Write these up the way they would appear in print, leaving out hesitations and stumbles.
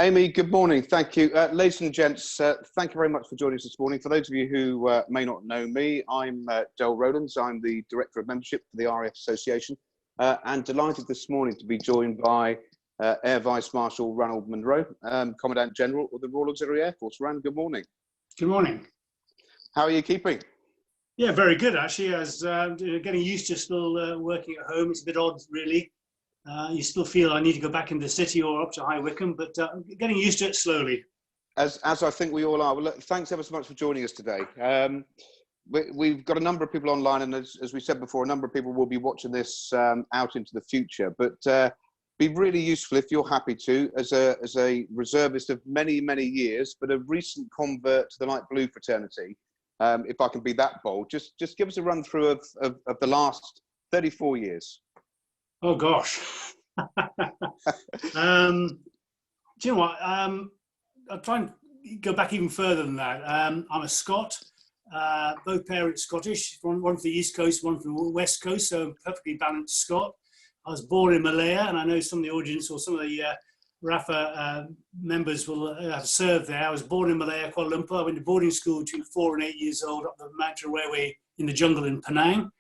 Amy, good morning. Thank you. Ladies and gents, thank you very much for joining us this morning. For those of you who may not know me, I'm Del Rowlands. I'm the Director of Membership for the RAF Association, and delighted this morning to be joined by Air Vice Marshal Ranald Munro, Commandant General of the Royal Auxiliary Air Force. Ran, good morning. Good morning. How are you keeping? Yeah, very good actually. As getting used to still working at home. It's a bit odd, really. You still feel I need to go back into the city or up to High Wycombe, but getting used to it slowly. As I think we all are. Well, look, thanks ever so much for joining us today. We've got a number of people online, and as we said before, a number of people will be watching this out into the future. But be really useful if you're happy to, as a reservist of many years, but a recent convert to the light blue fraternity. If I can be that bold, just give us a run through of the last 34 years. Oh gosh. Do you know what? I'll try and go back even further than that. I'm a Scot, both parents Scottish, one from the East Coast, one from the West Coast, so perfectly balanced Scot. I was born in Malaya, and I know some of the audience or some of the RAFA members will have served there. I was born in Malaya, Kuala Lumpur. I went to boarding school between 4 and 8 years old up the Mountain Railway in the jungle in Penang.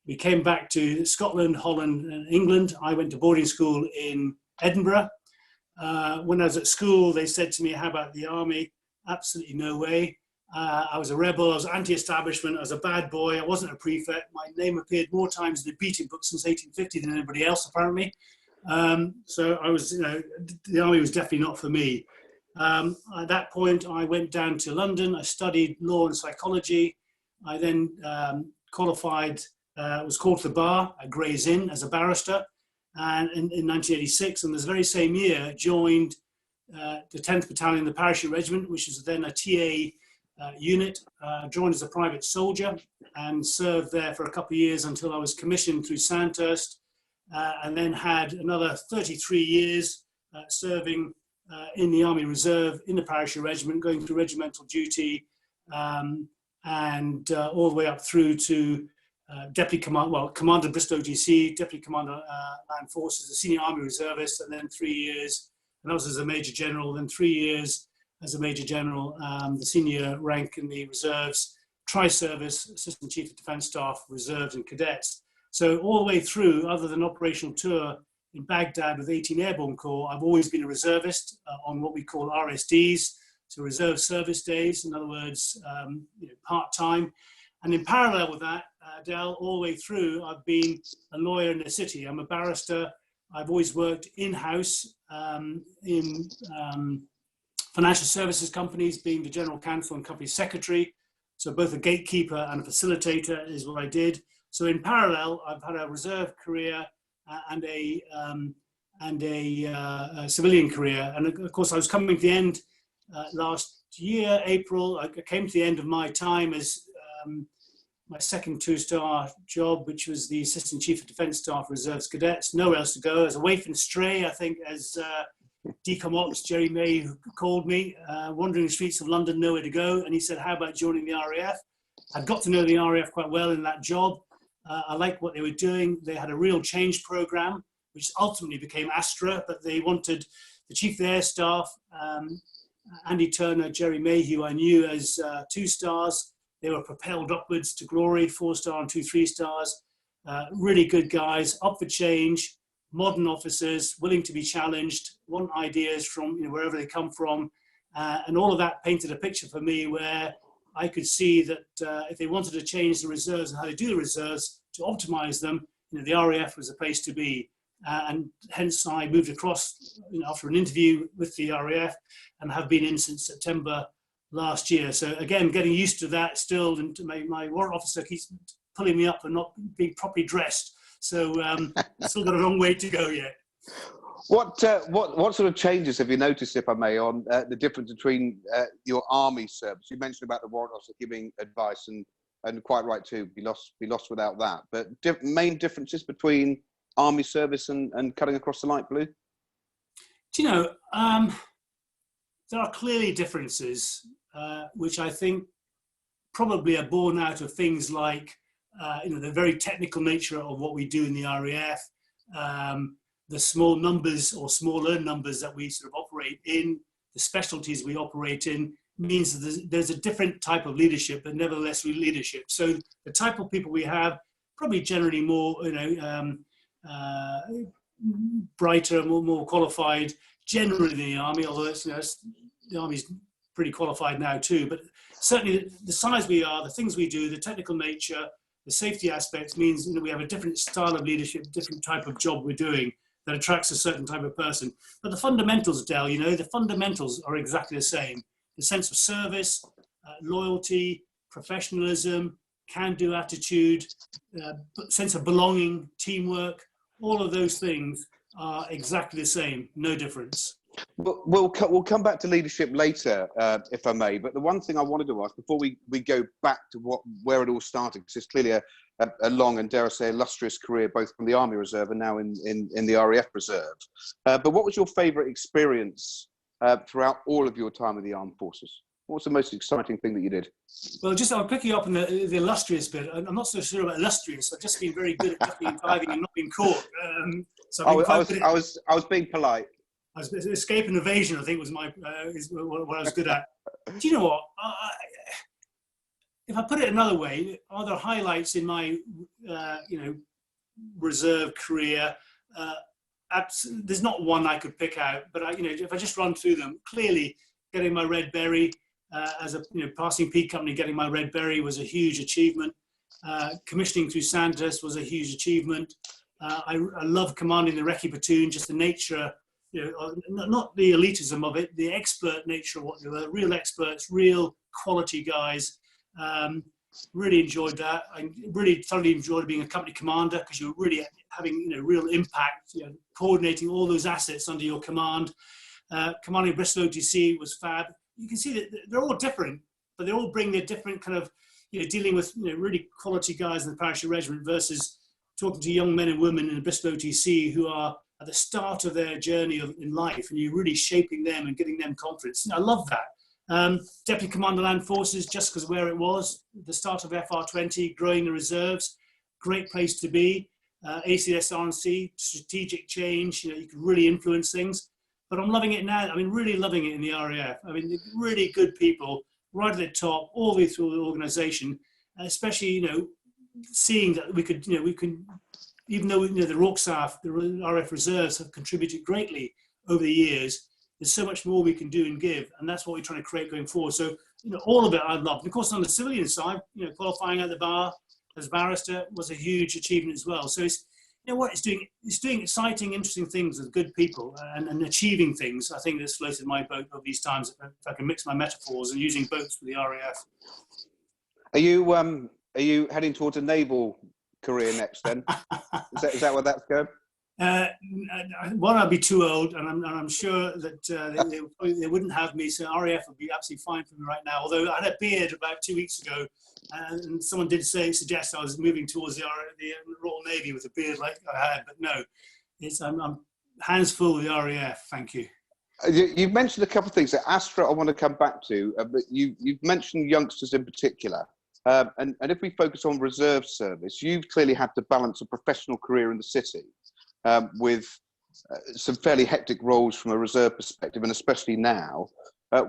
We came back to Scotland, Holland, and England. I went to boarding school in Edinburgh. When I was at school, they said to me, how about the army? Absolutely no way. I was a rebel, I was anti-establishment, I was a bad boy, I wasn't a prefect. My name appeared more times in the beating book since 1850 than anybody else, apparently. So I was, the army was definitely not for me. At that point, I went down to London. I studied law and psychology. I then qualified, was called to the bar at Gray's Inn as a barrister, and in 1986, and this very same year, joined the 10th Battalion, the Parachute Regiment, which was then a TA unit. Joined as a private soldier and served there for a couple of years until I was commissioned through Sandhurst, and then had another 33 years serving in the Army Reserve, in the Parachute Regiment, going through regimental duty, and all the way up through to Deputy Commander Bristol OTC, Deputy Commander Land Forces, a Senior Army Reservist, and then 3 years, and that was as a Major General, then 3 years as a Major General, the senior rank in the Reserves, Tri-Service, Assistant Chief of Defence Staff, Reserves and Cadets. So all the way through, other than operational tour in Baghdad with 18 Airborne Corps, I've always been a reservist on what we call RSDs, so Reserve Service Days, in other words, part-time. And in parallel with that, Del, all the way through, I've been a lawyer in the city. I'm a barrister. I've always worked in-house in financial services companies, being the general counsel and company secretary. So both a gatekeeper and a facilitator is what I did. So in parallel, I've had a reserve career and a civilian career. And of course, I was coming to the end last year, April. I came to the end of my time as my second 2-star job, which was the Assistant Chief of Defence Staff Reserves Cadets. Nowhere else to go. As a waif and stray, I think, as Decom Ops Jerry May called me, wandering the streets of London, nowhere to go. And he said, how about joining the RAF? I'd got to know the RAF quite well in that job. I liked what they were doing. They had a real change program, which ultimately became Astra, but they wanted the Chief of the Air Staff, Andy Turner, Jerry Mayhew, I knew as 2 stars. They were propelled upwards to glory, 4-star and 2 3-stars. Really good guys, up for change, modern officers, willing to be challenged, want ideas from wherever they come from. And all of that painted a picture for me where I could see that if they wanted to change the reserves and how they do the reserves to optimize them, the RAF was a place to be. And hence I moved across after an interview with the RAF and have been in since September last year. So again, getting used to that still, and my warrant officer keeps pulling me up and not being properly dressed. So still got a long way to go yet. What sort of changes have you noticed, if I may, on the difference between your army service? You mentioned about the warrant officer giving advice, and quite right too, be lost without that. But main differences between army service and cutting across the light blue? Do you know, there are clearly differences, which I think probably are born out of things like, the very technical nature of what we do in the RAF, the small numbers or smaller numbers that we sort of operate in, the specialties we operate in, means that there's a different type of leadership, but nevertheless leadership. So the type of people we have, probably generally more, brighter, more qualified, generally in the army, although the army's pretty qualified now too. But certainly the size we are, the things we do, the technical nature, the safety aspects means we have a different style of leadership, different type of job we're doing that attracts a certain type of person. But the fundamentals, Del, the fundamentals are exactly the same. The sense of service, loyalty, professionalism, can-do attitude, sense of belonging, teamwork, all of those things are exactly the same, no difference. We'll come back to leadership later, if I may. But the one thing I wanted to ask before we go back to where it all started, because it's clearly a long and, dare I say, illustrious career, both from the Army Reserve and now in the RAF Reserve. But what was your favourite experience throughout all of your time in the Armed Forces? What was the most exciting thing that you did? Well, I'll pick you up on the illustrious bit. I'm not so sure about illustrious. I've just been very good at ducking, diving, and not being caught. So I was being polite. I was escape and evasion, I think, was what I was good at. Do you know what? If I put it another way, are there highlights in my, reserve career? There's not one I could pick out, but if I just run through them, clearly getting my red beret as a passing P company, getting my red beret was a huge achievement. Commissioning through Sandhurst was a huge achievement. I love commanding the recce platoon, just the nature. Not the elitism of it, the expert nature of what they were, real experts, real quality guys. Really enjoyed that. I really thoroughly enjoyed being a company commander because you're really having real impact, coordinating all those assets under your command. Commanding Bristol OTC was fab. You can see that they're all different, but they all bring their different kind of, dealing with really quality guys in the parachute regiment versus talking to young men and women in the Bristol OTC who are at the start of their journey in life, and you're really shaping them and giving them confidence. I love that. Deputy Commander Land Forces, just because of where it was, the start of FR20, growing the reserves, great place to be. ACS RNC, strategic change, you can really influence things. But I'm loving it now. I mean, really loving it in the RAF. I mean, really good people right at the top, all the way through the organisation, especially, seeing that we can, even though the RAuxAF, the RF reserves have contributed greatly over the years, there's so much more we can do and give, and that's what we're trying to create going forward. So, all of it I loved. And of course, on the civilian side, qualifying at the bar as barrister was a huge achievement as well. So it's, it's doing exciting, interesting things with good people and achieving things. I think that's floated my boat of these times. If I can mix my metaphors and using boats for the RAF. Are you heading towards a naval career next then? Is that where that's going? One, I'd be too old, and I'm sure that they wouldn't have me, so RAF would be absolutely fine for me right now. Although I had a beard about 2 weeks ago, and someone did suggest I was moving towards the Royal Navy with a beard like I had, but no, I'm hands full with the RAF. Thank you. You've mentioned a couple of things. Astra, I want to come back to, but you've mentioned youngsters in particular. And if we focus on reserve service, you've clearly had to balance a professional career in the city with some fairly hectic roles from a reserve perspective, and especially now.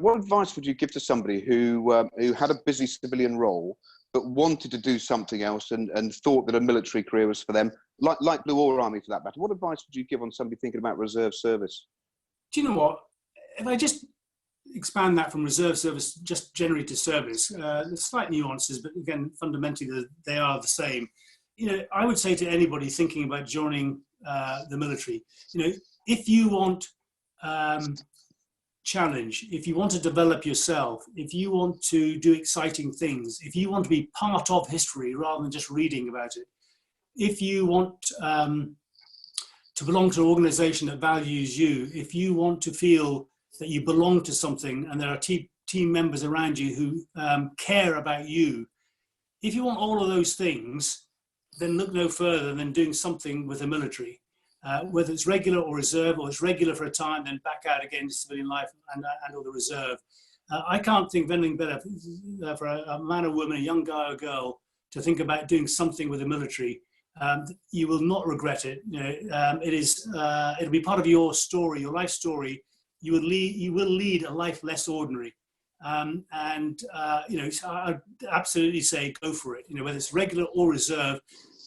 What advice would you give to somebody who had a busy civilian role but wanted to do something else and thought that a military career was for them, like Blue or Army for that matter? What advice would you give on somebody thinking about reserve service? Do you know what? If I just expand that from reserve service just generally to service, there's slight nuances, but again, fundamentally they are the same. I would say to anybody thinking about joining the military, if you want challenge, if you want to develop yourself, if you want to do exciting things, if you want to be part of history rather than just reading about it, if you want to belong to an organization that values you, if you want to feel that you belong to something and there are team members around you who care about you, if you want all of those things, then look no further than doing something with the military. Whether it's regular or reserve, or it's regular for a time, then back out again to civilian life and or the reserve. I can't think of anything better for a man or woman, a young guy or girl, to think about doing something with the military. You will not regret it. It'll be part of your story, your life story. you will lead a life less ordinary. So I'd absolutely say go for it. Whether it's regular or reserve.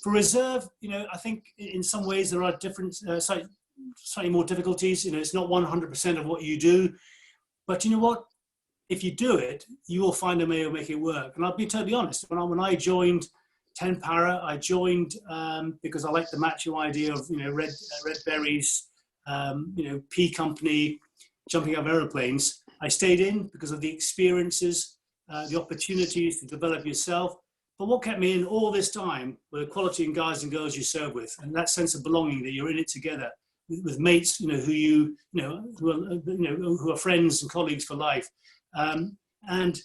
For reserve, I think in some ways there are different, slightly more difficulties. It's not 100% of what you do, but you know what? If you do it, you will find a way to make it work. And I'll be totally honest. When I joined 10 Para, I joined because I like the macho idea of red berries, pea company, jumping out of aeroplanes. I stayed in because of the experiences, the opportunities to develop yourself. But what kept me in all this time were the quality and guys and girls you serve with, and that sense of belonging that you're in it together with mates, who are friends and colleagues for life. And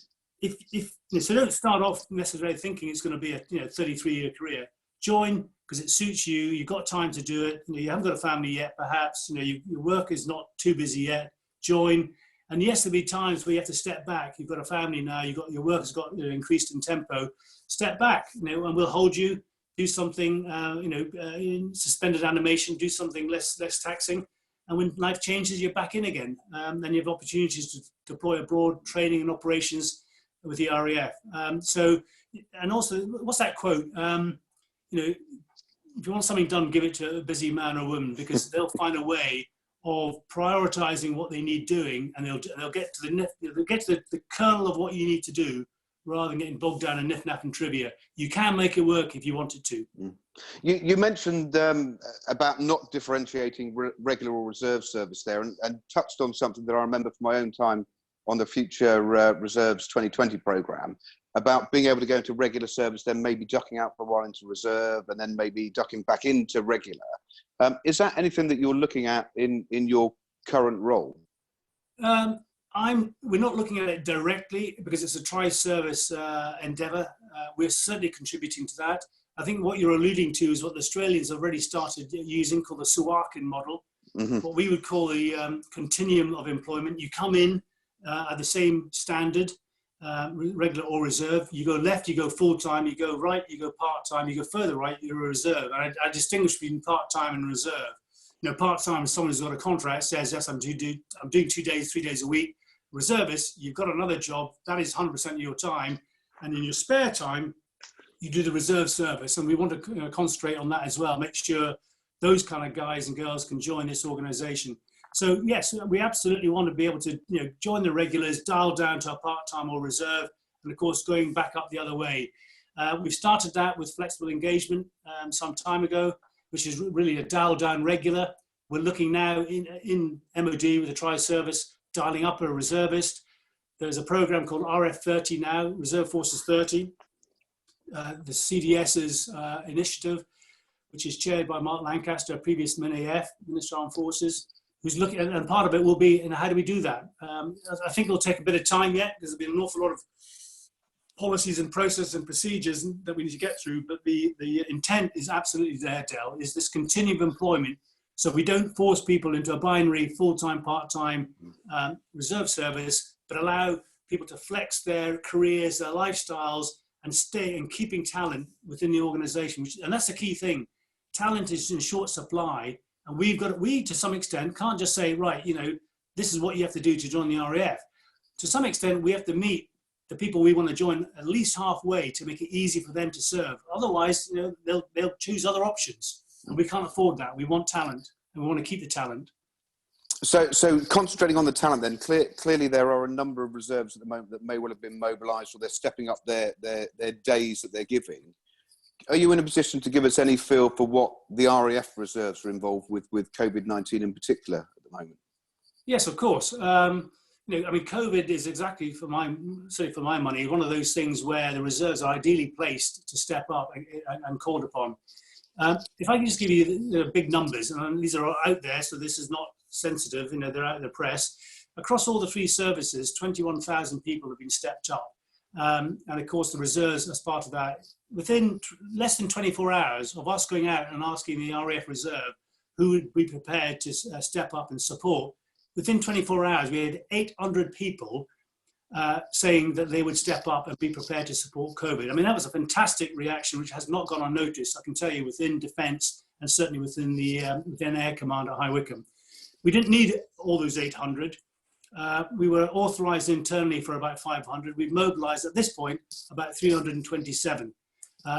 so don't start off necessarily thinking it's going to be a 33-year career. Join because it suits you. You've got time to do it. You haven't got a family yet, perhaps. Your work is not too busy yet. Join. And yes, there'll be times where you have to step back. You've got a family now. Your work has got increased in tempo. Step back, and we'll hold you. Do something, in suspended animation. Do something less taxing. And when life changes, you're back in again. Then you have opportunities to deploy abroad, training and operations with the RAF. And also, what's that quote? If you want something done, give it to a busy man or woman, because they'll find a way of prioritizing what they need doing, and they'll get to the kernel of what you need to do, rather than getting bogged down in nif-naf and trivia. You can make it work if you wanted to. You mentioned about not differentiating regular or reserve service there, and touched on something that I remember from my own time on the Future Reserves 2020 programme, about being able to go into regular service, then maybe ducking out for a while into reserve, and then maybe ducking back into regular. Is that anything that you're looking at in your current role? We're not looking at it directly because it's a tri-service endeavour. We're certainly contributing to that. I think what you're alluding to is what the Australians have already started using, called the Suakin model, what we would call the continuum of employment. You come in at the same standard, regular or reserve. You go left, you go full-time. You go right, you go part-time. You go further right, you're a reserve. And I distinguish between part-time and reserve. Part-time is someone who's got a contract, says, yes, I'm doing 2 days, 3 days a week. Reservist, you've got another job, that is 100% of your time. And in your spare time, you do the reserve service. And we want to concentrate on that as well, make sure those kind of guys and girls can join this organization. So yes, we absolutely want to be able to join the regulars, dial down to a part-time or reserve, and of course going back up the other way. We've started that with flexible engagement some time ago, which is really a dial down regular. We're looking now in MOD with a tri-service, dialing up a reservist. There's a program called RF30 now, Reserve Forces 30, the CDS's initiative, which is chaired by Mark Lancaster, a previous MINAF, Minister of Armed Forces, who's looking at, and part of it will be, how do we do that? I think it'll take a bit of time yet, because there's been an awful lot of policies and processes and procedures that we need to get through, but the intent is absolutely there, Del, is this continuum of employment, so we don't force people into a binary full-time, part-time reserve service, but allow people to flex their careers, their lifestyles, and stay and keeping talent within the organization. And that's the key thing. Talent is in short supply, and we to some extent can't just say, right, this is what you have to do to join the RAF. To some extent, we have to meet the people we want to join at least halfway to make it easy for them to serve. Otherwise, they'll choose other options, and we can't afford that. We want talent, and we want to keep the talent. So concentrating on the talent, then clearly there are a number of reserves at the moment that may well have been mobilised, or they're stepping up their days that they're giving. Are you in a position to give us any feel for what the RAF reserves are involved with COVID-19 in particular at the moment? Yes, of course. COVID is exactly, for my money, one of those things where the reserves are ideally placed to step up and called upon. If I can just give you big numbers, and these are out there, so this is not sensitive, they're out in the press. Across all the 3 services, 21,000 people have been stepped up. And of course, the reserves, as part of that, within less than 24 hours of us going out and asking the RAF Reserve who would be prepared to step up and support, within 24 hours, we had 800 people saying that they would step up and be prepared to support COVID. I mean, that was a fantastic reaction, which has not gone unnoticed, I can tell you, within Defence and certainly within the within Air Command at High Wycombe. We didn't need all those 800. We were authorised internally for about 500. We've mobilised at this point about 327.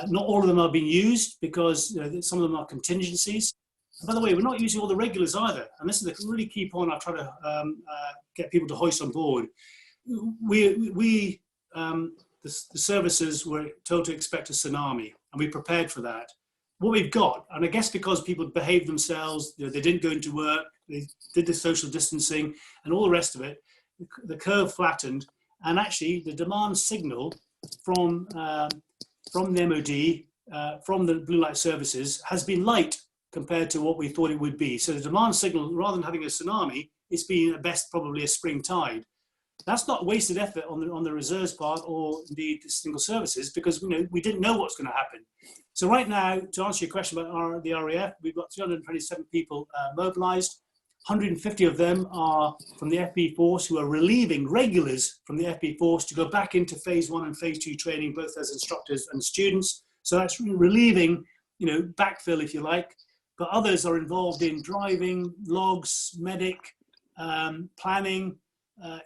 Not all of them are being used because some of them are contingencies. And by the way, we're not using all the regulars either. And this is a really key point I've tried to get people to hoist on board. The services were told to expect a tsunami, and we prepared for that. What we've got, and I guess because people behaved themselves, they didn't go into work, they did the social distancing and all the rest of it, the curve flattened, and actually the demand signal from the MOD, from the blue light services, has been light compared to what we thought it would be. So the demand signal, rather than having a tsunami, it's been at best probably a spring tide. That's not wasted effort on the reserves part or indeed the single services, because we didn't know what's going to happen. So right now, to answer your question about the RAF, we've got 327 people mobilised. 150 of them are from the FB Force, who are relieving regulars from the FB Force to go back into phase 1 and phase 2 training, both as instructors and students. So that's relieving, backfill, if you like. But others are involved in driving, logs, medic, planning,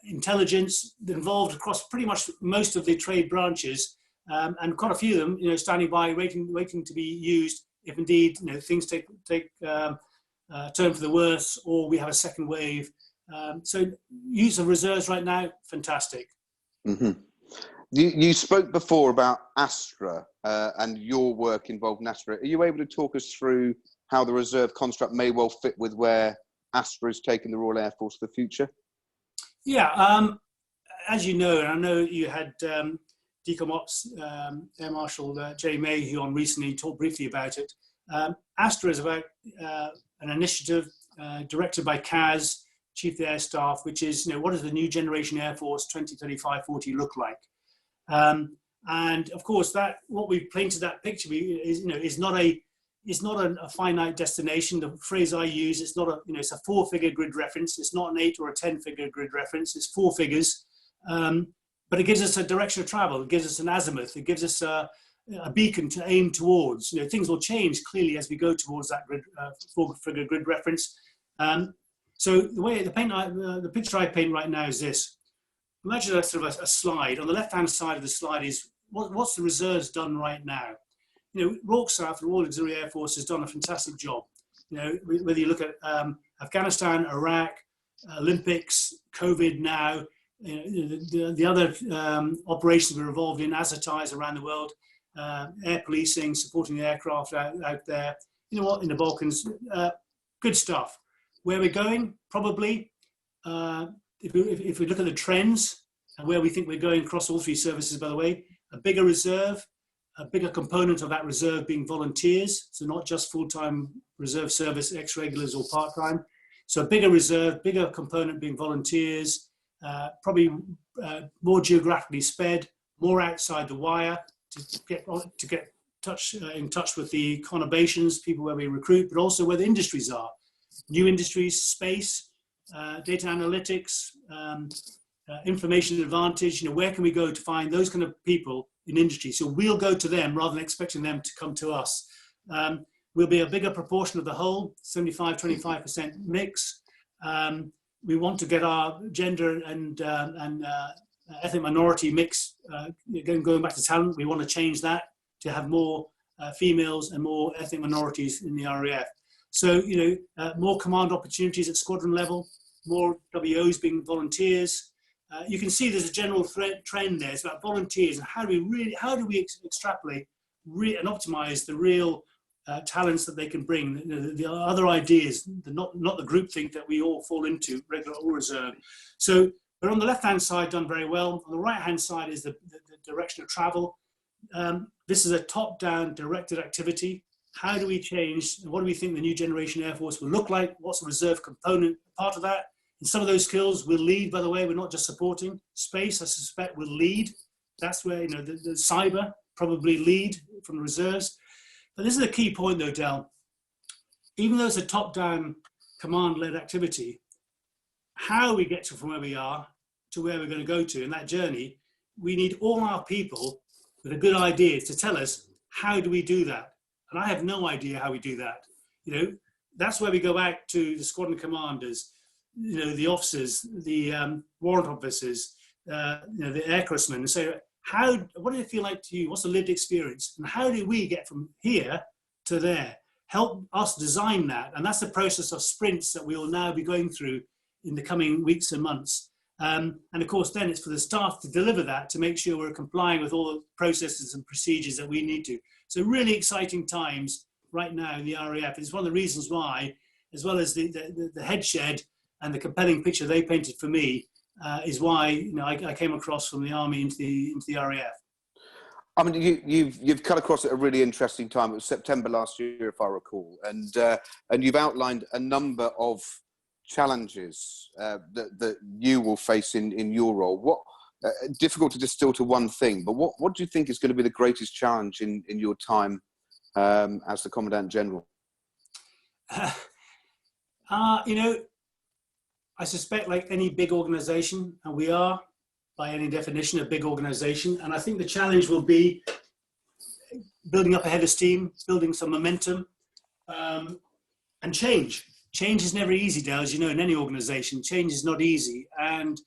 intelligence, involved across pretty much most of the trade branches, and quite a few of them, standing by, waiting to be used if indeed things take turn for the worse, or we have a second wave. So use of reserves right now, fantastic. Mm-hmm. You spoke before about Astra and your work involved in Astra. Are you able to talk us through how the reserve construct may well fit with where Astra is taking the Royal Air Force for the future? Yeah, as you know, and I know you had Decom Ops Air Marshal Jerry Mayhew on recently, talked briefly about it. Astra is about an initiative directed by CAS, Chief of the Air Staff, which is, what does the new generation Air Force 2035, 40 look like? And of course, that what we've painted that picture is not a finite destination. The phrase I use, it's not it's a 4-figure grid reference. It's not an 8 or a 10-figure grid reference. It's 4 figures, but it gives us a direction of travel. It gives us an azimuth. It gives us a beacon to aim towards. Things will change clearly as we go towards that grid, 4-figure grid reference. So the way the picture I paint right now is this. Imagine a sort of a slide. On the left-hand side of the slide is what's the reserves done right now. RAuxAF, the Royal Auxiliary Air Force, has done a fantastic job. Whether you look at Afghanistan, Iraq, Olympics, COVID now, the other operations we're involved in, ASATIs around the world, air policing, supporting the aircraft out there, in the Balkans, good stuff. Where we're going, probably, if we look at the trends and where we think we're going across all 3 services, by the way, a bigger reserve, a bigger component of that reserve being volunteers, so not just full-time reserve service, ex-regulars or part-time. So a bigger reserve, bigger component being volunteers, probably more geographically spread, more outside the wire to get in touch with the conurbations, people where we recruit, but also where the industries are. New industries, space, data analytics, information advantage, where can we go to find those kind of people in industry? So we'll go to them rather than expecting them to come to us. We'll be a bigger proportion of the whole, 75-25% mix. We want to get our gender and ethnic minority mix, going back to talent, we want to change that to have more females and more ethnic minorities in the RAF. So, more command opportunities at squadron level, more WOs being volunteers. You can see there's a general trend there. It's about volunteers and how do we extrapolate and optimize the real talents that they can bring, the other ideas, not the groupthink that we all fall into, regular or reserve. So we're on the left-hand side, done very well. On the right-hand side is the direction of travel. This is a top-down directed activity. How do we change? What do we think the new generation Air Force will look like? What's the reserve component part of that? And some of those skills will lead, by the way, we're not just supporting. Space, I suspect, will lead. That's where, the cyber probably lead from the reserves. But this is a key point though, Del. Even though it's a top-down command-led activity, how we get from where we are to where we're going to go to in that journey, we need all our people with a good idea to tell us, how do we do that? And I have no idea how we do that. that's where we go back to the squadron commanders, the officers, the warrant officers, the aircraftsmen, and say, what did it feel like to you? What's the lived experience? And how do we get from here to there? Help us design that. And that's the process of sprints that we will now be going through in the coming weeks and months. And of course, then it's for the staff to deliver that, to make sure we're complying with all the processes and procedures that we need to. So really exciting times right now in the RAF. It's one of the reasons why, as well as the head shed and the compelling picture they painted for me, is why I came across from the Army into the RAF. I mean, you've cut across at a really interesting time. It was September last year, if I recall, and you've outlined a number of challenges that you will face in your role. What difficult to distill to one thing, but what do you think is going to be the greatest challenge in your time as the Commandant General? I suspect, like any big organisation, and we are, by any definition, a big organisation, and I think the challenge will be building up a head of steam, building some momentum, and change. Change is never easy, Dale, as you know, in any organisation. Change is not easy, and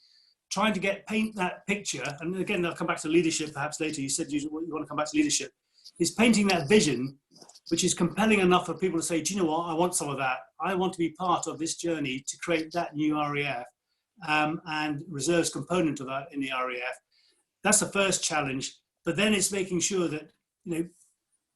trying to paint that picture, and again, I'll come back to leadership perhaps later. You said you want to come back to leadership. Is painting that vision, which is compelling enough for people to say, do you know what, I want some of that. I want to be part of this journey to create that new RAF and reserves component of that in the RAF. That's the first challenge. But then it's making sure that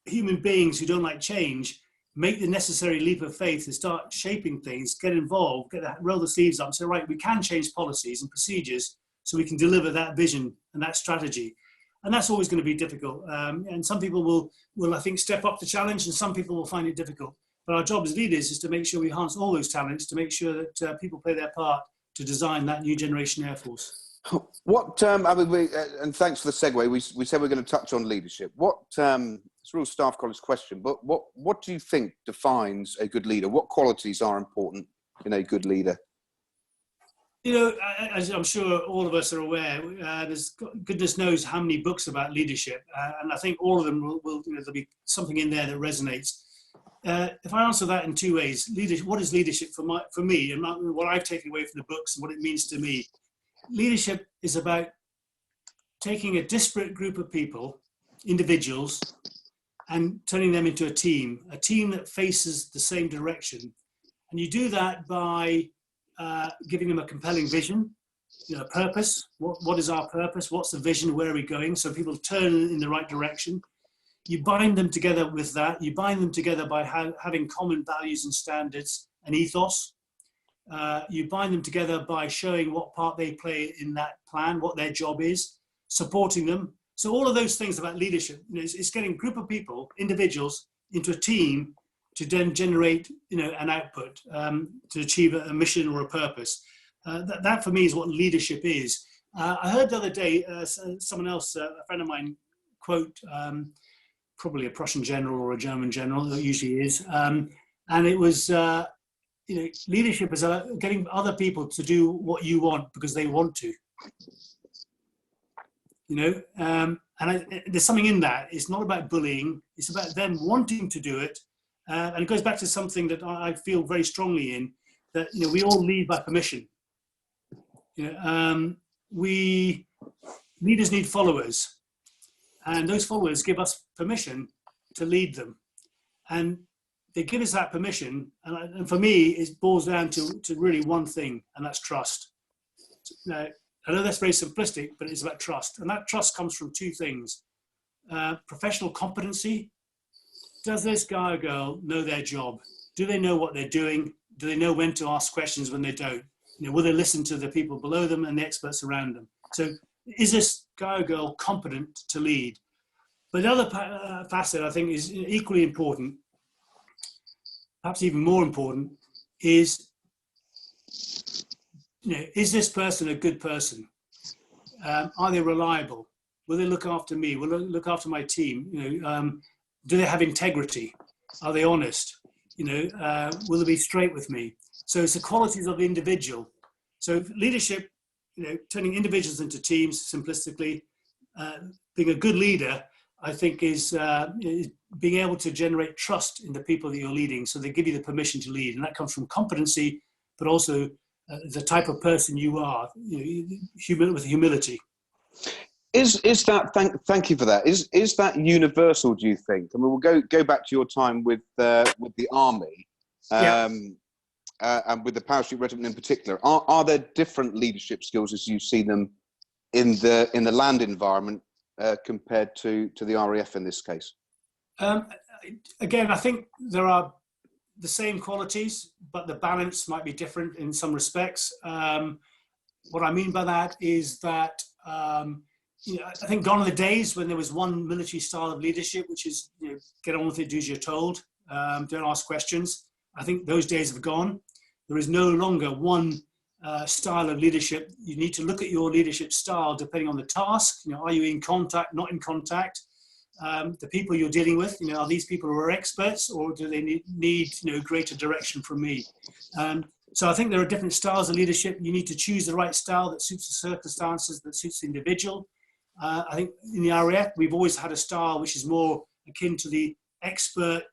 human beings who don't like change make the necessary leap of faith to start shaping things, get involved, roll the sleeves up and say, right, we can change policies and procedures so we can deliver that vision and that strategy. And that's always going to be difficult. And some people will, I think, step up the challenge, and some people will find it difficult. But our job as leaders is to make sure we harness all those talents, to make sure that people play their part to design that new generation Air Force. And thanks for the segue. We said we're going to touch on leadership. It's a real staff college question, but what do you think defines a good leader? What qualities are important in a good leader? As I'm sure all of us are aware, there's goodness knows how many books about leadership, and I think all of them will there'll be something in there that resonates. If I answer that in two ways, what is leadership for me, and what I've taken away from the books and what it means to me? Leadership is about taking a disparate group of people, individuals, and turning them into a team that faces the same direction. And you do that by giving them a compelling vision, purpose. What is our purpose? What's the vision? Where are we going? So people turn in the right direction. You bind them together with that. You bind them together by having common values and standards and ethos. You bind them together by showing what part they play in that plan, what their job is, supporting them. So all of those things about leadership, it's getting a group of people, individuals, into a team to then generate, an output to achieve a mission or a purpose. That for me is what leadership is. I heard the other day someone else, a friend of mine, quote probably a Prussian general or a German general, it usually is, and it was, leadership is getting other people to do what you want because they want to. There's something in that. It's not about bullying. It's about them wanting to do it. And it goes back to something that I feel very strongly in, that we all lead by permission. Leaders need followers, and those followers give us permission to lead them, and they give us that permission. And for me, it boils down to really one thing, and that's trust. Now, I know that's very simplistic, but it's about trust, and that trust comes from two things: professional competency. Does this guy or girl know their job? Do they know what they're doing? Do they know when to ask questions when they don't? Will they listen to the people below them and the experts around them? So is this guy or girl competent to lead? But the other facet I think is equally important, perhaps even more important, is, is this person a good person? Are they reliable? Will they look after me? Will they look after my team? Do they have integrity? Are they honest? Will they be straight with me? So it's the qualities of the individual. So leadership, turning individuals into teams, simplistically, being a good leader I think, is being able to generate trust in the people that you're leading, so they give you the permission to lead, and that comes from competency, but also the type of person you are, with humility. Is that thank you for that? Is that universal? Do you think? I mean, we'll go back to your time with the army, and with the parachute regiment in particular. Are there different leadership skills as you see them in the land environment compared to the RAF in this case? Again, I think there are the same qualities, but the balance might be different in some respects. What I mean by that is that I think gone are the days when there was one military style of leadership, which is get on with it, do as you're told, don't ask questions. I think those days have gone. There is no longer one style of leadership. You need to look at your leadership style depending on the task. Are you in contact, not in contact? The people you're dealing with, are these people who are experts, or do they need greater direction from me? So I think there are different styles of leadership. You need to choose the right style that suits the circumstances, that suits the individual. I think in the RAF, we've always had a style which is more akin to the expert,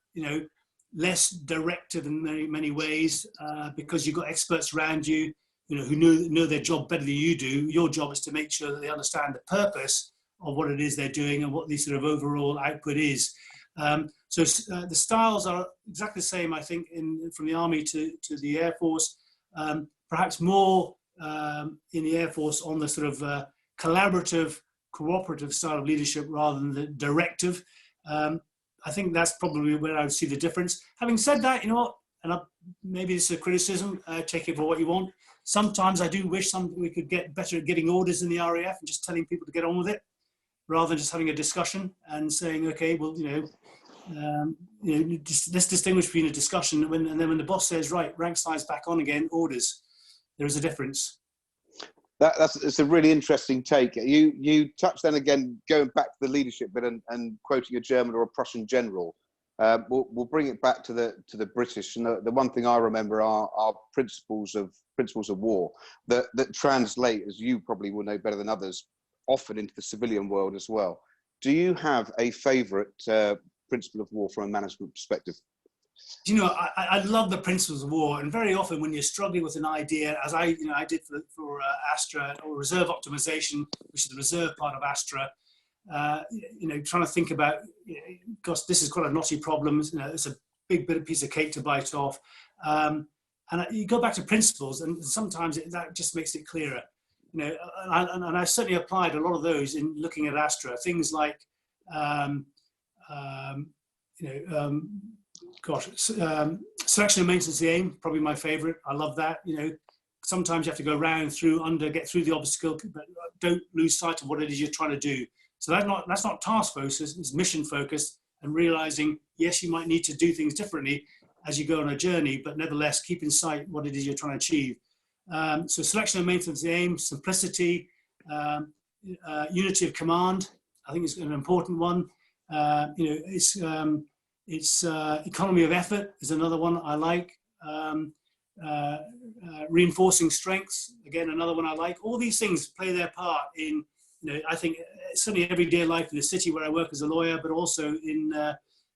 less directive in many ways, because you've got experts around you, who know their job better than you do. Your job is to make sure that they understand the purpose of what it is they're doing and what the sort of overall output is. So the styles are exactly the same, I think, from the Army to the Air Force, perhaps more in the Air Force on the sort of collaborative, cooperative style of leadership rather than the directive. I think that's probably where I would see the difference. Having said that, and maybe it's a criticism, take it for what you want. Sometimes I do wish we could get better at giving orders in the RAF and just telling people to get on with it, rather than just having a discussion and saying, okay, well, let's distinguish between a discussion and then when the boss says, right, rank size back on again, orders. There is a difference. It's a really interesting take. You touched then again, going back to the leadership bit and quoting a German or a Prussian general. We'll bring it back to the British. And the one thing I remember are principles of war that translate, as you probably will know better than others, often into the civilian world as well. Do you have a favourite principle of war from a management perspective? I love the principles of war, and very often when you're struggling with an idea, as I did for Astra, or reserve optimization, which is the reserve part of Astra, trying to think about, gosh, this is quite a knotty problem. It's a big piece of cake to bite off, and you go back to principles, and sometimes that just makes it clearer. And I certainly applied a lot of those in looking at Astra. Things like, selection and maintenance of the aim, probably my favourite. I love that. Sometimes you have to go get through the obstacle, but don't lose sight of what it is you're trying to do. So that's not task focused, it's mission focused, and realising, yes, you might need to do things differently as you go on a journey, but nevertheless, keep in sight what it is you're trying to achieve. So selection and maintenance of the aim, simplicity, unity of command, I think is an important one. It's economy of effort is another one I like. Reinforcing strengths, again, another one I like. All these things play their part in, I think certainly everyday life in the city where I work as a lawyer, but also in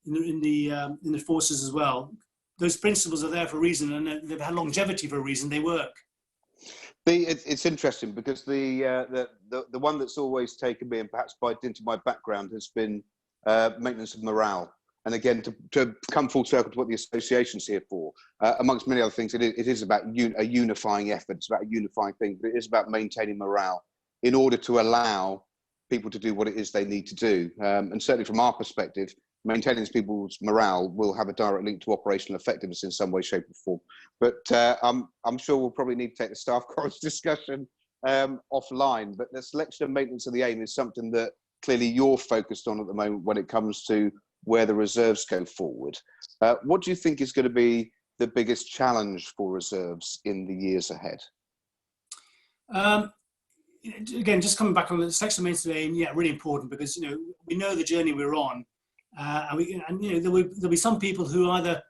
the forces as well. Those principles are there for a reason, and they've had longevity for a reason. They work. It's interesting because the one that's always taken me, and perhaps by dint of my background, has been maintenance of morale. And again, to come full circle to what the association's here for, amongst many other things, it is about a unifying effort. It's about a unifying thing, but it is about maintaining morale in order to allow people to do what it is they need to do. And certainly from our perspective, maintaining people's morale will have a direct link to operational effectiveness in some way, shape or form. But I'm sure we'll probably need to take the staff college discussion offline, but the selection and maintenance of the aim is something that clearly you're focused on at the moment when it comes to where the reserves go forward. What do you think is going to be the biggest challenge for reserves in the years ahead? Again, just coming back on the selection and maintenance of the aim, yeah, really important, because we know the journey we're on, and there'll be some people who either,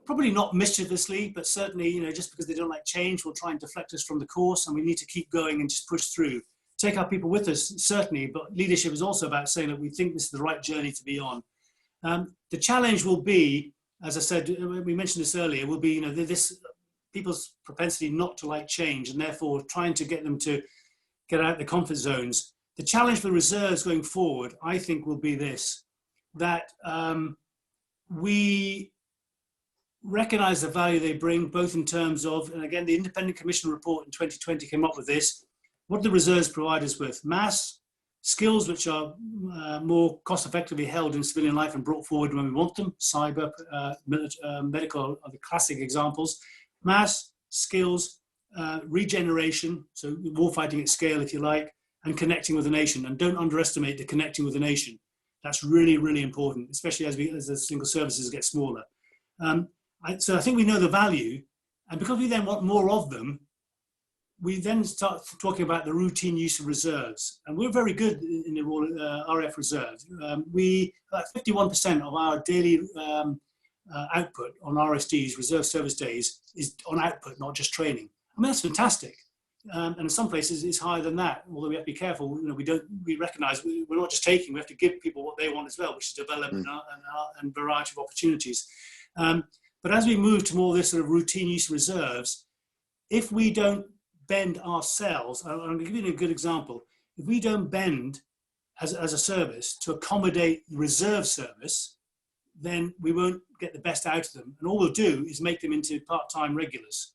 probably not mischievously, but certainly just because they don't like change, will try and deflect us from the course, and we need to keep going and just push through. take our people with us, certainly, but leadership is also about saying that we think this is the right journey to be on. The challenge will be, as I said, we mentioned this earlier, will be, this people's propensity not to like change, and therefore trying to get them to get out of the comfort zones. The challenge for reserves going forward, I think, will be this, that we recognise the value they bring, both in terms of, and again, the Independent Commission report in 2020 came up with this, what do the reserves provide us with? Mass, skills which are more cost effectively held in civilian life and brought forward when we want them, cyber, medical are the classic examples. Mass, skills, regeneration, so warfighting at scale, if you like, and connecting with the nation. And don't underestimate the connecting with the nation. That's really, really important, especially as the single services get smaller. So I think we know the value, and because we then want more of them, we then start talking about the routine use of reserves. And we're very good in the RAF reserves. About 51% of our daily output on RSDs, reserve service days, is on output, not just training. I mean, that's fantastic. And in some places it's higher than that, although we have to be careful. We recognise we're not just taking, we have to give people what they want as well, which is development and variety of opportunities. But as we move to more of this sort of routine use reserves, if we don't bend ourselves, I'm going to give you a good example. If we don't bend as a service to accommodate reserve service, then we won't get the best out of them. And all we'll do is make them into part-time regulars.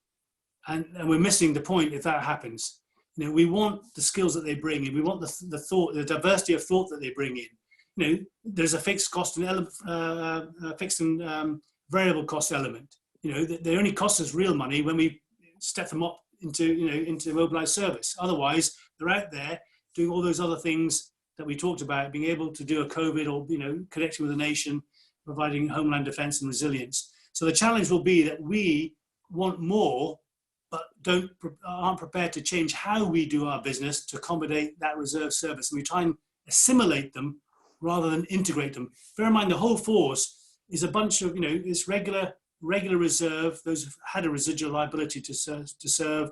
And we're missing the point if that happens. We want the skills that they bring in. We want the thought, the diversity of thought that they bring in. There's a fixed cost and fixed and variable cost element. They only cost us real money when we step them up into mobilised service. Otherwise, they're out there doing all those other things that we talked about, being able to do a COVID or connecting with the nation, providing homeland defence and resilience. So the challenge will be that we want more, but aren't prepared to change how we do our business to accommodate that reserve service. And we try and assimilate them rather than integrate them. Bear in mind, the whole force is a bunch of, it's regular reserve, those who've had a residual liability to serve,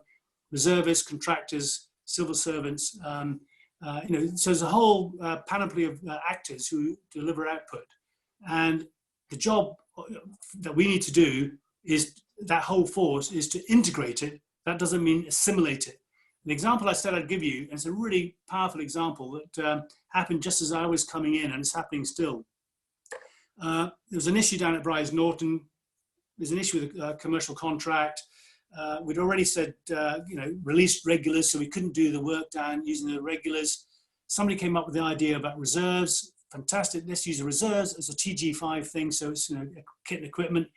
reservists, contractors, civil servants. So there's a whole panoply of actors who deliver output. And the job that we need to do is that whole force is to integrate it. That doesn't mean assimilate it. An example I said I'd give you, and it's a really powerful example that happened just as I was coming in, and it's happening still. There was an issue down at Bryce Norton. There's an issue with a commercial contract. We'd already said, released regulars, so we couldn't do the work down using the regulars. Somebody came up with the idea about reserves. Fantastic, let's use the reserves as a TG5 thing, so it's kit and equipment,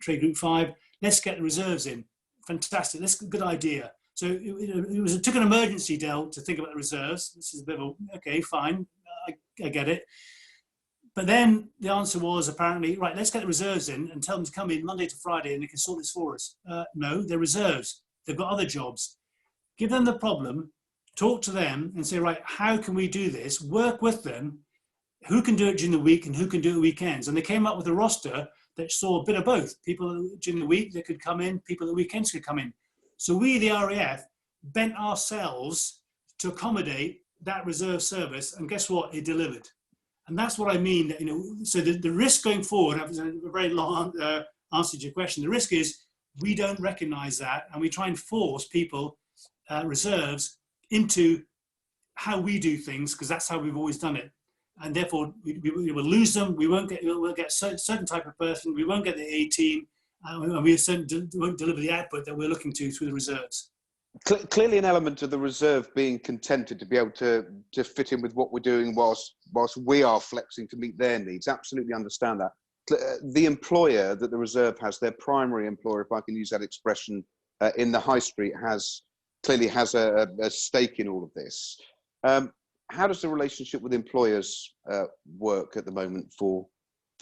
trade group 5. Let's get the reserves in. Fantastic, that's a good idea. So it took an emergency, Del, to think about the reserves. This is a bit of okay, fine, I get it. But then the answer was apparently, right, let's get the reserves in and tell them to come in Monday to Friday and they can sort this for us. No, they're reserves. They've got other jobs. Give them the problem, talk to them and say, right, how can we do this? Work with them. Who can do it during the week and who can do it weekends? And they came up with a roster that saw a bit of both. People during the week that could come in, people at the weekends could come in. So we, the RAF, bent ourselves to accommodate that reserve service. And guess what? It delivered. And that's what I mean, so the risk going forward, that was a very long answer to your question. The risk is we don't recognize that and we try and force people, reserves, into how we do things because that's how we've always done it. And therefore we will lose them. We'll get a certain type of person. We won't get the A team and we won't deliver the output that we're looking to through the reserves. Clearly an element of the reserve being contented to be able to fit in with what we're doing whilst we are flexing to meet their needs. Absolutely understand that. The employer that the reserve has, their primary employer, if I can use that expression, in the high street clearly has a stake in all of this. How does the relationship with employers work at the moment for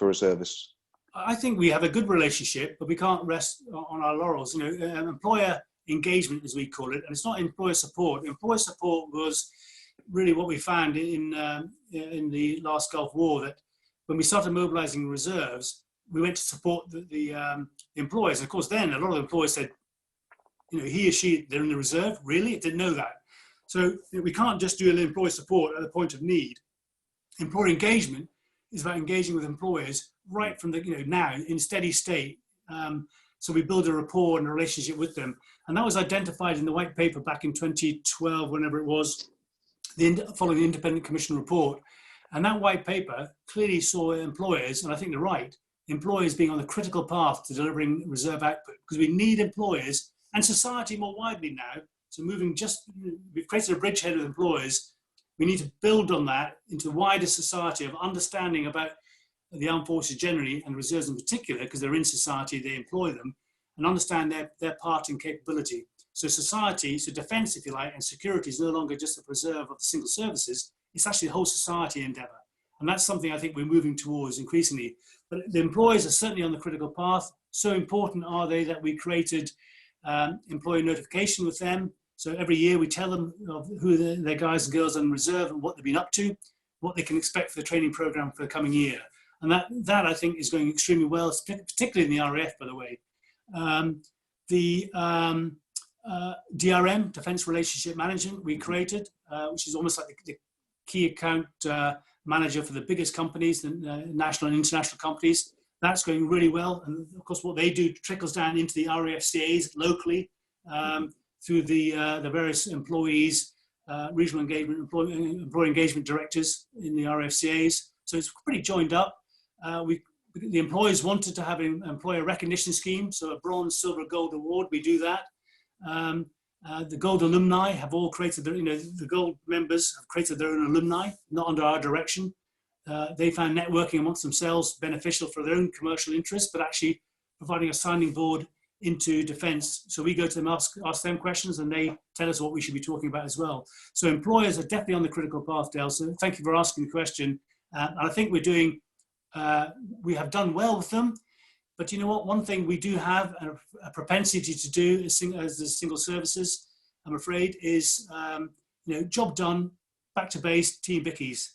reservists? I think we have a good relationship, but we can't rest on our laurels. Employer engagement, as we call it, and it's not employer support. Employer support was really what we found in the last Gulf War, that when we started mobilizing reserves, we went to support the employers. And of course, then a lot of the employers said, he or she, they're in the reserve. Really? I didn't know that. So we can't just do employee support at the point of need. Employer engagement is about engaging with employers right from the, now in steady state. So we build a rapport and a relationship with them. And that was identified in the white paper back in 2012, whenever it was, following the Independent Commission report. And that white paper clearly saw employers, and I think they're right, employers being on the critical path to delivering reserve output, because we need employers and society more widely now. So we've created a bridgehead with employers. We need to build on that into wider society of understanding about the armed forces generally and reserves in particular, because they're in society, they employ them, and understand their part in capability. So society, so defence, if you like, and security is no longer just a preserve of the single services, it's actually a whole society endeavour. And that's something I think we're moving towards increasingly. But the employers are certainly on the critical path. So important are they that we created employee notification with them. So every year we tell them of who their guys and girls on reserve and what they've been up to, what they can expect for the training programme for the coming year. And that I think is going extremely well, particularly in the RAF, by the way. The DRM, Defence Relationship Management, we created, which is almost like the key account manager for the biggest companies, the national and international companies. That's going really well. And of course, what they do trickles down into the RAFCAs locally through the various employees, regional engagement, employee engagement directors in the RAFCAs. So it's pretty joined up. The employers wanted to have an employer recognition scheme, so a bronze, silver, gold award. We do that. The gold alumni have all created their, the gold members have created their own alumni, not under our direction. They found networking amongst themselves beneficial for their own commercial interests, but actually providing a sounding board into defence. So we go to them, ask them questions, and they tell us what we should be talking about as well. So employers are definitely on the critical path, Dale. So thank you for asking the question. And I think we have done well with them. But you know what? One thing we do have a propensity to do as the single services, I'm afraid, is job done, back to base, team bickies.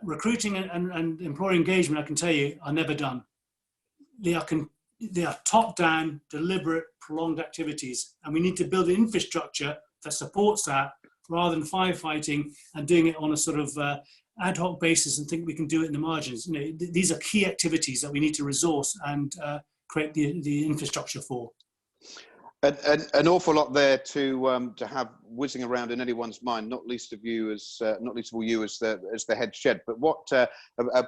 Recruiting and employer engagement, I can tell you, are never done. They are top-down, deliberate, prolonged activities, and we need to build an infrastructure that supports that, rather than firefighting and doing it on a sort of ad hoc basis and think we can do it in the margins. These are key activities that we need to resource and create the infrastructure for. An awful lot there to have whizzing around in anyone's mind, not least of all you as the head shed. But what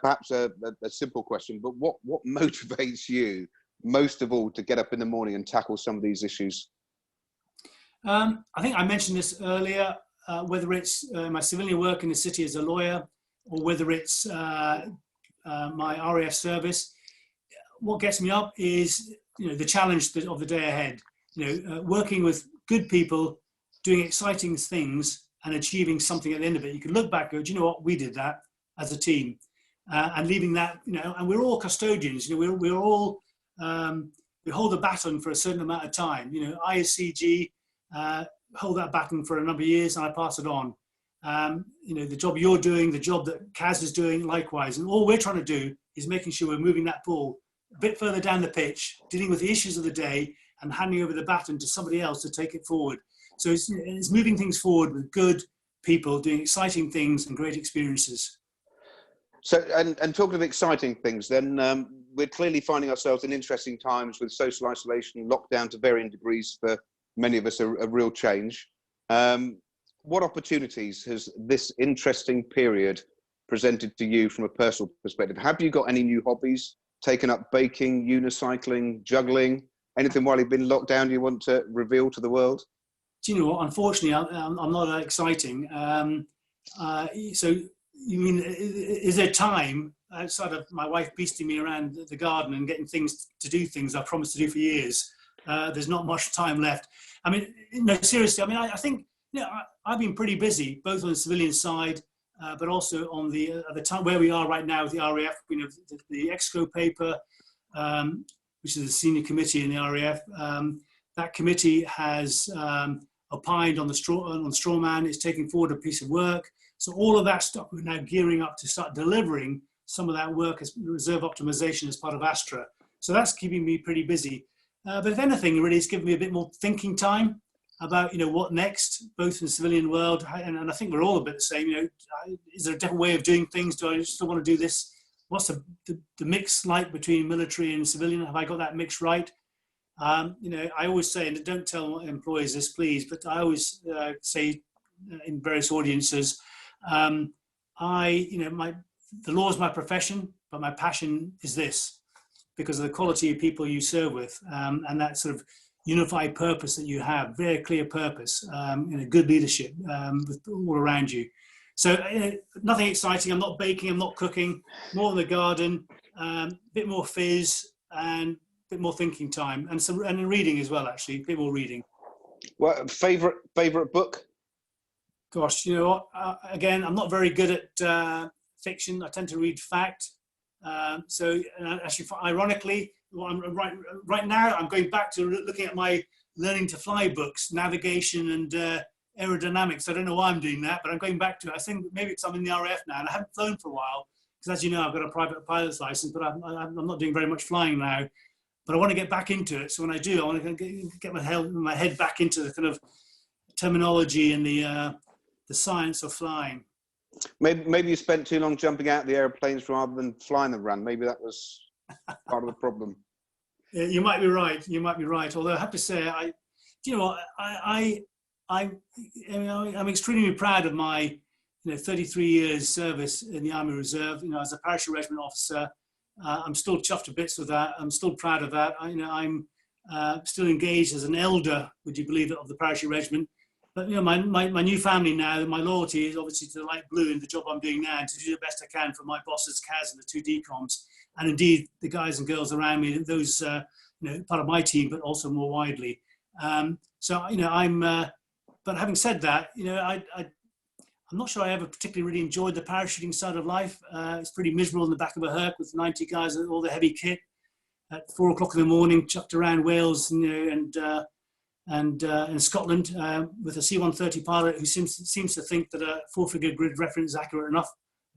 perhaps a simple question, but what motivates you most of all to get up in the morning and tackle some of these issues? I think I mentioned this earlier. Whether it's my civilian work in the city as a lawyer, or whether it's my RAF service, what gets me up is the challenge of the day ahead. Working with good people, doing exciting things, and achieving something at the end of it. You can look back and go, do you know what, we did that as a team, and leaving that. And we're all custodians. We're all we hold the baton for a certain amount of time. I as CG hold that baton for a number of years, and I pass it on. The job you're doing, the job that Kaz is doing, likewise. And all we're trying to do is making sure we're moving that ball a bit further down the pitch, dealing with the issues of the day, and handing over the baton to somebody else to take it forward. So it's moving things forward with good people doing exciting things and great experiences. So, and talking of exciting things, then we're clearly finding ourselves in interesting times with social isolation, lockdown to varying degrees for many of us, a real change. What opportunities has this interesting period presented to you from a personal perspective? Have you got any new hobbies? Taken up baking, unicycling, juggling? Anything while you've been locked down you want to reveal to the world? Do you know what? Unfortunately, I'm not that exciting. So you mean, is there time outside of my wife beasting me around the garden and getting things to do things I promised to do for years? There's not much time left. I mean, no, seriously. I mean, I think I've been pretty busy, both on the civilian side, but also on the time where we are right now with the RAF. The EXCO paper, which is the senior committee in the RAF. That committee has opined on the straw man. It's taking forward a piece of work. So all of that stuff, we're now gearing up to start delivering some of that work as reserve optimization as part of Astra. So that's keeping me pretty busy. But if anything, really, it's given me a bit more thinking time. about, what next, both in the civilian world, and I think we're all a bit the same. Is there a different way of doing things? Do I still want to do this? What's the mix like between military and civilian? Have I got that mix right? I always say, and don't tell employees this, please, but I always say in various audiences, the law is my profession, but my passion is this, because of the quality of people you serve with, and that sort of unified purpose that you have, very clear purpose, good leadership with all around you. So nothing exciting. I'm not baking, I'm not cooking, more in the garden, bit more fizz and a bit more thinking time, and reading as well, actually, a bit more reading. Well, favorite book? Gosh, you know what? Again, I'm not very good at fiction. I tend to read fact. So actually, ironically, right now, I'm going back to looking at my learning to fly books, navigation and aerodynamics. I don't know why I'm doing that, but I'm going back to it. I think maybe it's I'm in the RAF now, and I haven't flown for a while because, as you know, I've got a private pilot's license, but I'm not doing very much flying now. But I want to get back into it. So when I do, I want to get my head back into the kind of terminology and the science of flying. Maybe you spent too long jumping out of the airplanes rather than flying them around. Maybe that was part of the problem. Yeah, you might be right. You might be right. Although I have to say, I'm extremely proud of my 33 years service in the Army Reserve. As a parachute regiment officer, I'm still chuffed to bits with that. I'm still proud of that. I'm still engaged as an elder, would you believe it, of the parachute regiment. But my new family now, my loyalty is obviously to the light blue in the job I'm doing now, and to do the best I can for my bosses, CAS and the 2 DCOMs, and indeed the guys and girls around me, those part of my team, but also more widely. But having said that, I'm not sure I ever particularly really enjoyed the parachuting side of life. It's pretty miserable in the back of a Herc with 90 guys and all the heavy kit at 4 o'clock in the morning, chucked around Wales, and in Scotland with a C-130 pilot who seems to think that a 4-figure grid reference is accurate enough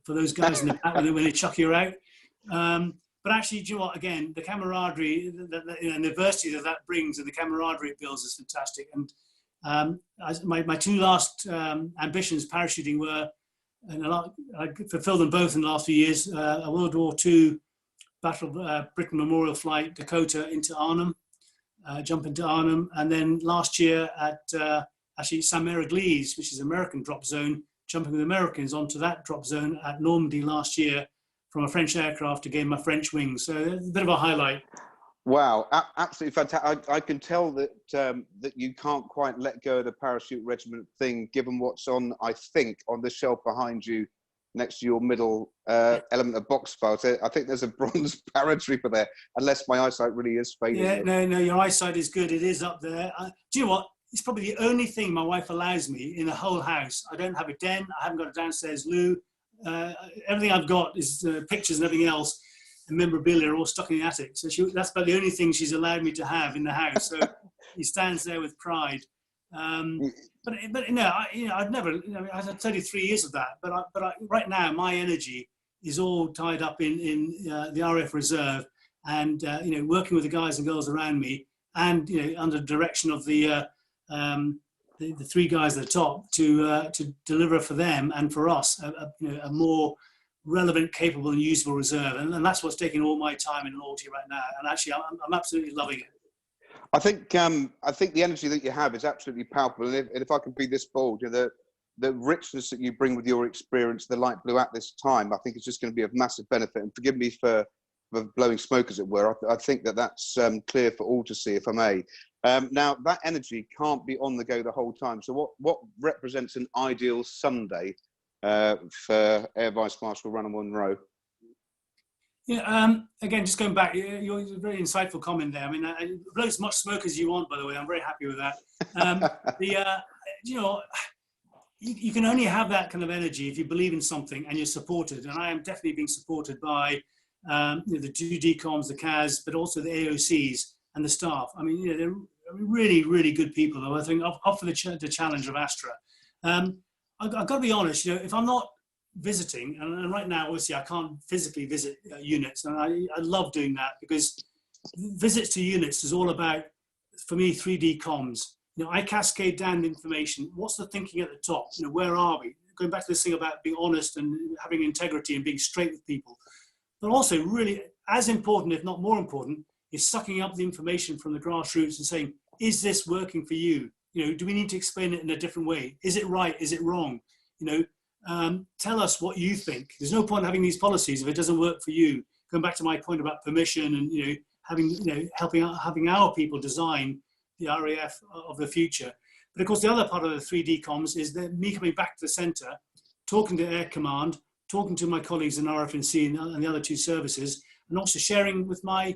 for those guys in the back when they chuck you out. But actually, do you know what? Again, the camaraderie and the adversity that brings, and the camaraderie it builds is fantastic. And my 2 last ambitions parachuting were, and I fulfilled them both in the last few years, a World War II Battle of Britain Memorial Flight Dakota into Arnhem, jump into Arnhem, and then last year at actually Saint-Mary-Église, which is American drop zone, jumping with Americans onto that drop zone at Normandy last year from a French aircraft to gain my French wings. So a bit of a highlight. Wow, absolutely fantastic. I can tell that that you can't quite let go of the parachute regiment thing, given what's on, I think, on the shelf behind you, next to your middle element of box files. I think there's a bronze paratrooper there, unless my eyesight really is fading. Yeah, no, your eyesight is good. It is up there. Do you know what? It's probably the only thing my wife allows me in the whole house. I don't have a den. I haven't got a downstairs loo. Everything I've got is pictures and everything else, and memorabilia are all stuck in the attic. So that's about the only thing she's allowed me to have in the house. So he stands there with pride. But I've never. I've had 33 years of that. But right now, my energy is all tied up in the RAF Reserve, and working with the guys and girls around me, and under the direction of the 3 guys at the top to deliver for them and for us a more relevant, capable, and usable reserve, and that's what's taking all my time and loyalty right now. And actually, I'm absolutely loving it. I think the energy that you have is absolutely palpable, and if I can be this bold, the richness that you bring with your experience, the light blue at this time, I think it's just going to be of massive benefit. And forgive me for blowing smoke, as it were. I think that's clear for all to see, if I may. Now, that energy can't be on the go the whole time. So what represents an ideal Sunday for Air Vice Marshal Ranulph Munro? Yeah, again, just going back, you're a very insightful comment there. I mean, blow as much smoke as you want, by the way. I'm very happy with that. You can only have that kind of energy if you believe in something and you're supported. And I am definitely being supported by the 2 DCOMs, the CAS, but also the AOCs and the staff. I mean, they're really, really good people, though. I think up for the challenge of Astra. I've got to be honest, if I'm not visiting, and right now, obviously, I can't physically visit units, and I love doing that, because visits to units is all about, for me, 3 DCOMs. I cascade down the information. What's the thinking at the top? Where are we? Going back to this thing about being honest and having integrity and being straight with people. But also, really, as important, if not more important, is sucking up the information from the grassroots and saying, is this working for you? Do we need to explain it in a different way? Is it right? Is it wrong? Tell us what you think. There's no point having these policies if it doesn't work for you. Going back to my point about permission and having our people design the RAF of the future. But of course, the other part of the 3D comms is that me coming back to the centre, talking to Air Command, talking to my colleagues in RF&C and the other two services, and also sharing with my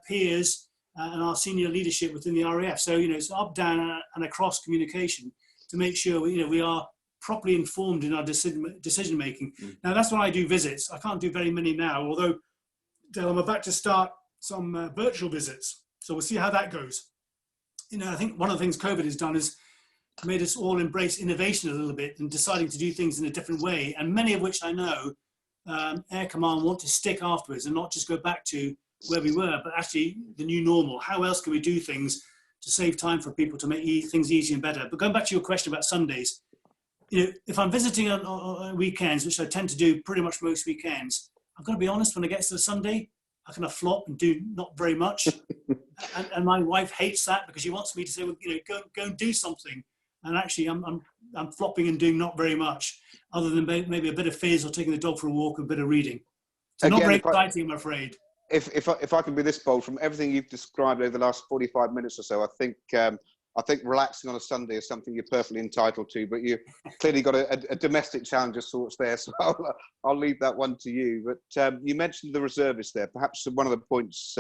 peers and our senior leadership within the RAF. So it's up, down, and across communication to make sure we are properly informed in our decision making. Now that's when I do visits. I can't do very many now, although I'm about to start some virtual visits. So we'll see how that goes. I think one of the things COVID has done is made us all embrace innovation a little bit and deciding to do things in a different way. And many of which I know Air Command want to stick afterwards and not just go back to where we were, but actually the new normal. How else can we do things to save time for people to make things easier and better? But going back to your question about Sundays, if I'm visiting on weekends, which I tend to do pretty much most weekends, I've got to be honest, when I get to the Sunday, I kind of flop and do not very much. and my wife hates that because she wants me to say, well, go and do something. And actually, I'm flopping and doing not very much, other than maybe a bit of fizz or taking the dog for a walk, and a bit of reading. So again, not very exciting, I'm afraid. If I can be this bold, from everything you've described over the last 45 minutes or so, I think relaxing on a Sunday is something you're perfectly entitled to. But you've clearly got a domestic challenge of sorts there, so I'll leave that one to you. But you mentioned the reservists there. Perhaps one of the points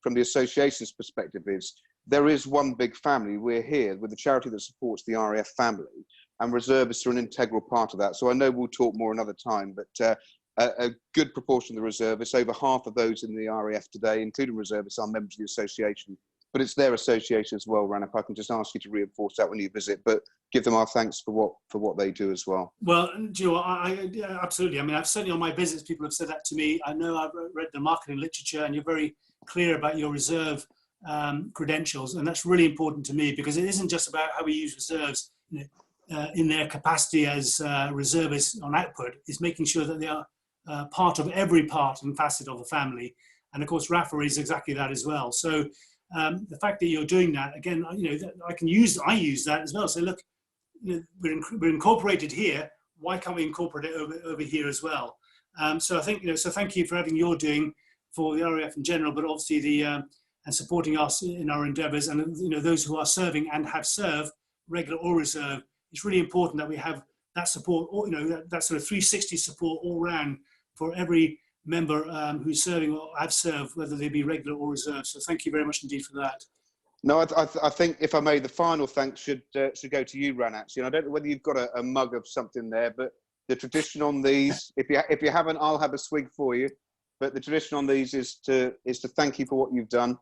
from the association's perspective is there is one big family. We're here with the charity that supports the RAF family, and reservists are an integral part of that. So I know we'll talk more another time, but a good proportion of the reservists, over half of those in the RAF today, including reservists, are members of the association. But it's their association as well, Ran. If I can just ask you to reinforce that when you visit, but give them our thanks for what they do as well. Well, I absolutely. I mean, I've certainly on my visits, people have said that to me. I know I've read the marketing literature, and you're very clear about your reserve credentials, and that's really important to me because it isn't just about how we use reserves in their capacity as reservists on output. It's making sure that they are part of every part and facet of the family, and of course, RAFA is exactly that as well. So. The fact that you're doing that again, I use that as well. So look, we're incorporated here. Why can't we incorporate it over here as well? So I think so thank you for everything you're doing for the RAF in general, but obviously and supporting us in our endeavours, and those who are serving and have served, regular or reserve. It's really important that we have that support, or that sort of 360 support all round for every member who's serving or have served, whether they be regular or reserve. So thank you very much indeed for that. No, I think, if I may, the final thanks should go to you, Ran. Actually, and I don't know whether you've got a mug of something there, but the tradition on these, if you haven't, I'll have a swig for you. But the tradition on these is to thank you for what you've done,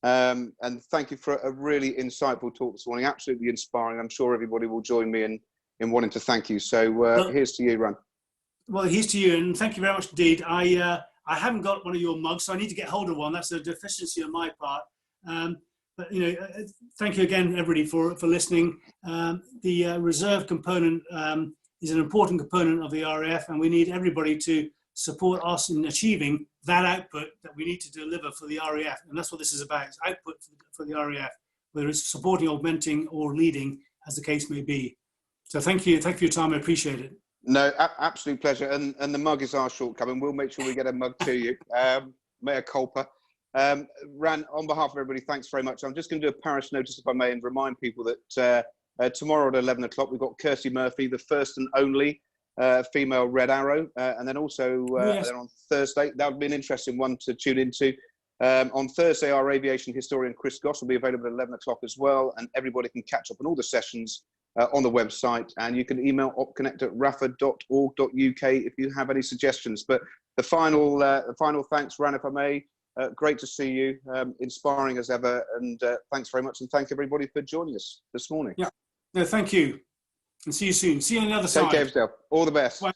and thank you for a really insightful talk this morning. Absolutely inspiring. I'm sure everybody will join me in wanting to thank you. So here's to you, Ran. Well, here's to you, and thank you very much indeed. I haven't got one of your mugs, so I need to get hold of one. That's a deficiency on my part. But thank you again, everybody, for listening. The reserve component is an important component of the RAF, and we need everybody to support us in achieving that output that we need to deliver for the RAF, and that's what this is about. It's output for the RAF, whether it's supporting, augmenting, or leading, as the case may be. So thank you for your time. I appreciate it. No, absolute pleasure. And the mug is our shortcoming. We'll make sure we get a mug to you. Mea culpa. Ran, on behalf of everybody, thanks very much. I'm just going to do a parish notice, if I may, and remind people that tomorrow at 11 o'clock, we've got Kirsty Murphy, the first and only female Red Arrow. And then also then on Thursday, that would be an interesting one to tune into. On Thursday, our aviation historian, Chris Goss, will be available at 11 o'clock as well. And everybody can catch up on all the sessions on the website, and you can email opconnect@rafa.org.uk if you have any suggestions. But the final thanks, Ran, if I may. Great to see you, inspiring as ever, and thanks very much, and thank everybody for joining us this morning. Yeah, no, thank you, and see you soon. See you on the other side. Take care of yourself. All the best. Bye.